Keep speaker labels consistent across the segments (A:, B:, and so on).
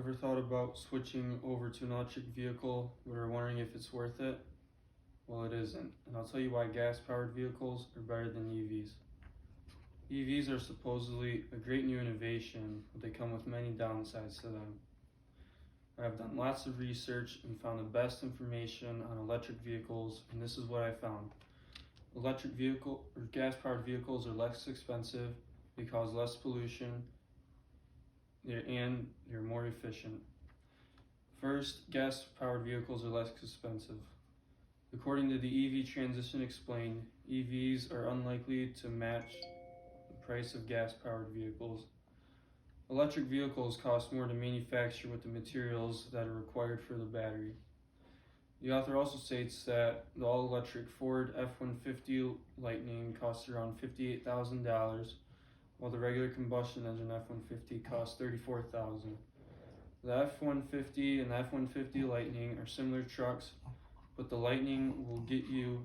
A: Ever thought about switching over to an electric vehicle but are wondering if it's worth it? Well, it isn't, and I'll tell you why gas-powered vehicles are better than EVs. EVs are supposedly a great new innovation, but they come with many downsides to them. I've done lots of research and found the best information on electric vehicles, and this is what I found. Electric vehicle or gas-powered vehicles are less expensive, they cause less pollution, and they're more efficient. First, gas-powered vehicles are less expensive. According to the EV Transition Explained, EVs are unlikely to match the price of gas-powered vehicles. Electric vehicles cost more to manufacture with the materials that are required for the battery. The author also states that the all-electric Ford F-150 Lightning costs around $58,000, while the regular combustion engine F-150 costs $34,000. The F-150 and the F-150 Lightning are similar trucks, but the Lightning will get you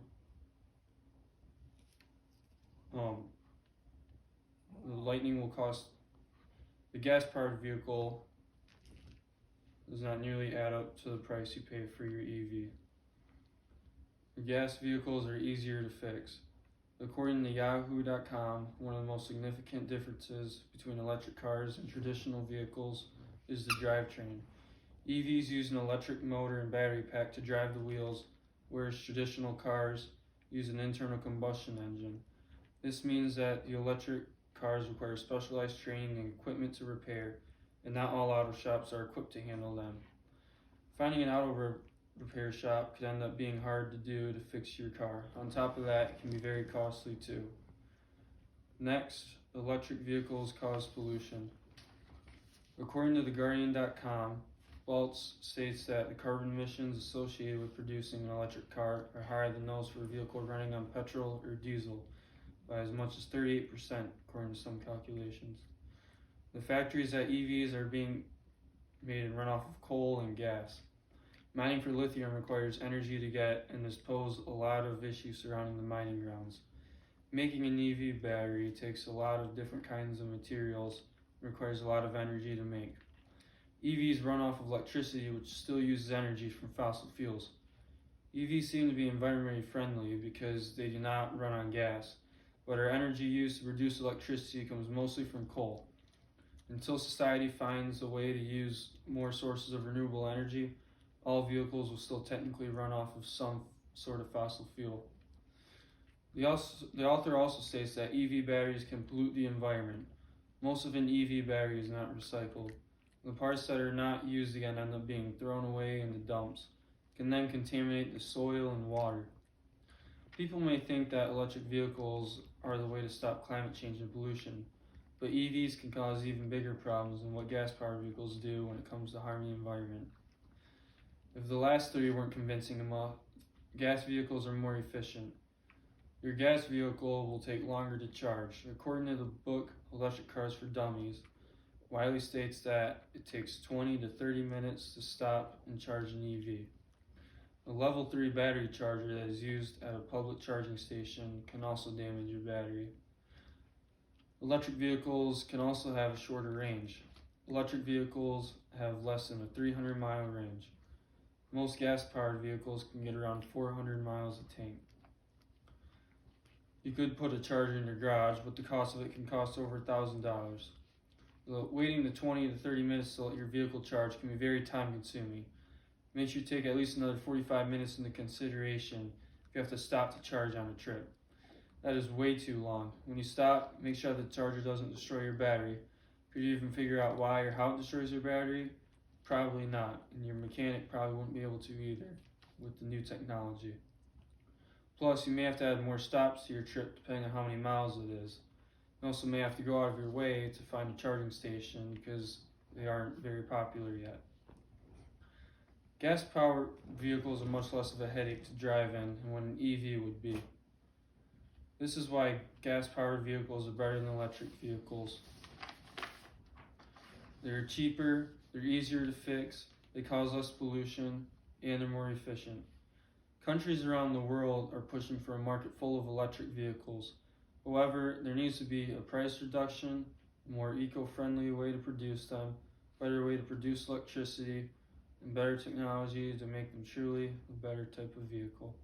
A: the gas-powered vehicle does not nearly add up to the price you pay for your EV. The gas vehicles are easier to fix. According to Yahoo.com, one of the most significant differences between electric cars and traditional vehicles is the drivetrain. EVs use an electric motor and battery pack to drive the wheels, whereas traditional cars use an internal combustion engine. This means that the electric cars require specialized training and equipment to repair, and not all auto shops are equipped to handle them. Finding an auto repair shop could end up being hard to do to fix your car. On top of that, it can be very costly too. Next, electric vehicles cause pollution. According to TheGuardian.com, Baltz states that the carbon emissions associated with producing an electric car are higher than those for a vehicle running on petrol or diesel by as much as 38%, according to some calculations. The factories that EVs are being made and run off of coal and gas. Mining for lithium requires energy to get and has posed a lot of issues surrounding the mining grounds. Making an EV battery takes a lot of different kinds of materials and requires a lot of energy to make. EVs run off of electricity, which still uses energy from fossil fuels. EVs seem to be environmentally friendly because they do not run on gas, but our energy used to produce electricity comes mostly from coal. Until society finds a way to use more sources of renewable energy, all vehicles will still technically run off of some sort of fossil fuel. The author also states that EV batteries can pollute the environment. Most of an EV battery is not recycled. The parts that are not used again end up being thrown away in the dumps, can then contaminate the soil and water. People may think that electric vehicles are the way to stop climate change and pollution, but EVs can cause even bigger problems than what gas-powered vehicles do when it comes to harming the environment. If the last three weren't convincing enough, gas vehicles are more efficient. Your gas vehicle will take longer to charge. According to the book Electric Cars for Dummies, Wiley states that it takes 20 to 30 minutes to stop and charge an EV. A level 3 battery charger that is used at a public charging station can also damage your battery. Electric vehicles can also have a shorter range. Electric vehicles have less than a 300-mile range. Most gas-powered vehicles can get around 400 miles a tank. You could put a charger in your garage, but the cost of it can cost over $1,000. Waiting the 20 to 30 minutes to let your vehicle charge can be very time-consuming. Make sure you take at least another 45 minutes into consideration if you have to stop to charge on a trip. That is way too long. When you stop, make sure the charger doesn't destroy your battery. Could you even figure out why or how it destroys your battery? Probably not, and your mechanic probably wouldn't be able to either with the new technology. Plus, you may have to add more stops to your trip depending on how many miles it is. You also may have to go out of your way to find a charging station because they aren't very popular yet. Gas-powered vehicles are much less of a headache to drive in than what an EV would be. This is why gas-powered vehicles are better than electric vehicles. They're cheaper, they're easier to fix, they cause less pollution, and they're more efficient. Countries around the world are pushing for a market full of electric vehicles. However, there needs to be a price reduction, a more eco-friendly way to produce them, better way to produce electricity, and better technology to make them truly a better type of vehicle.